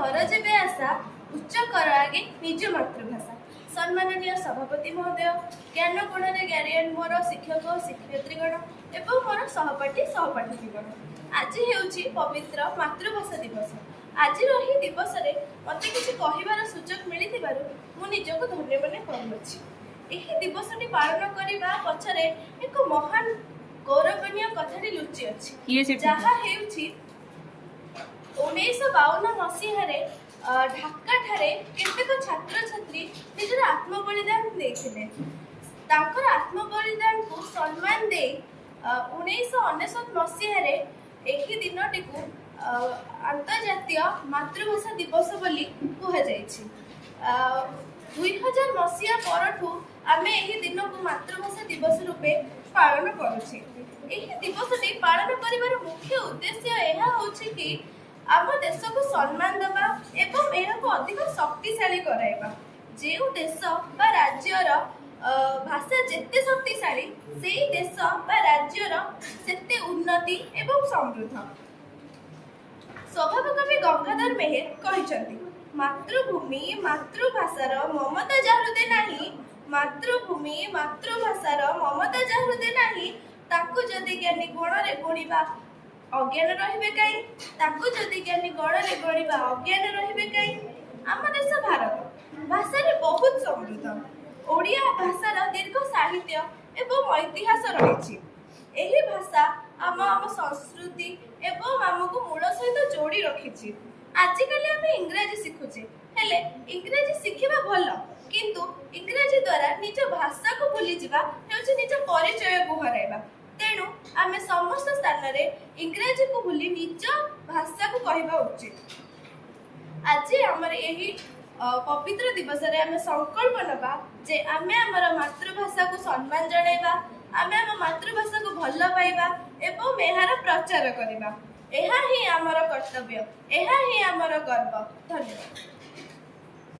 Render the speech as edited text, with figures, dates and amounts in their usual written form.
कर जेबे आशा उच्च कर आगे निज मातृभाषा। सम्माननीय सभापति महोदय, ज्ञान गुण ज्ञान मोर शिक्षक शिक्षयित्रीगण एवं मोर सहपाठी सहपाठीगण, आज हेउछि पवित्र मातृभाषा दिवस। आज ही दिवस रे मते किछि कहिबार सुजोग मिलिथिबारु मु निजको धन्य मने करूछि। एही दिवसटी पालन करिबा पछरे एक महान गौरवनीय कथाटी लुचि अछि, जहा हेउछि 1952 मसीहारे ढाका ठारे केतेक छात्र छात्री निजर आत्मबलिदान देथिले। तांकर आत्मबलिदान को सम्मान दे 1999 मसीहारे एही दिनटी को अंतर्जातीय मातृभाषा दिवस बोली कुहा जायछि। 2000 मसीहा परठू आमे एही दिन को मातृभाषा दिवस रूपे पालन करूछि। एही दिवसटी पालन करिवार मुख्य उद्देश्य एहा होछि कि आम देश को सम्मान दबा एवं यह अधिक शक्तिशाली कराइबा। जो देश बा राज्यर भाषा जेते शक्तिशाली सेही देश बा राज्यर सेते उन्नति एवं समृद्ध। स्वभाव कवि गंगाधर मेहेर कहिसंती, मातृभूमि मातृभाषार ममता जा हृदय नाही, मातृभूमि मातृभाषार ममता जा हृदय नाही, ताकू जदि ज्ञानी गुणरे गुणिबा अज्ञान रहिबे काई, ताकू जदि ज्ञानी गणरे गणिबा अज्ञान रहिबे काई। आम देश भारत भाषा रे बहुत समृद्ध। ओडिया भाषार दीर्घ साहित्य एवं इतिहास रहिछि। एही भाषा आम संस्कृति एवं आमको मूल सहित जोड़ी रखिछि। आजिकल आम इंग्राजी शिखुचे, हेले इंग्राजी शिखिबा भल, किंतु इंग्राजी द्वारा निज भाषा को भूली जिबा हेउछि निज परिचय को हराइबा। तेणु आमे समस्त स्थान रे इंग्राजी को भूली निज भाषा को कहबा उचित। आज हमर एही पवित्र दिवस रे आमे संकल्प नबा जे आमे हमर मातृभाषा को सम्मान जणाइबा, आमे हम मातृभाषा को भल पाइबा एवं एहार प्रचार करिबा। एहा ही हमर कर्तव्य, एहा ही हमर गर्व। धन्यवाद।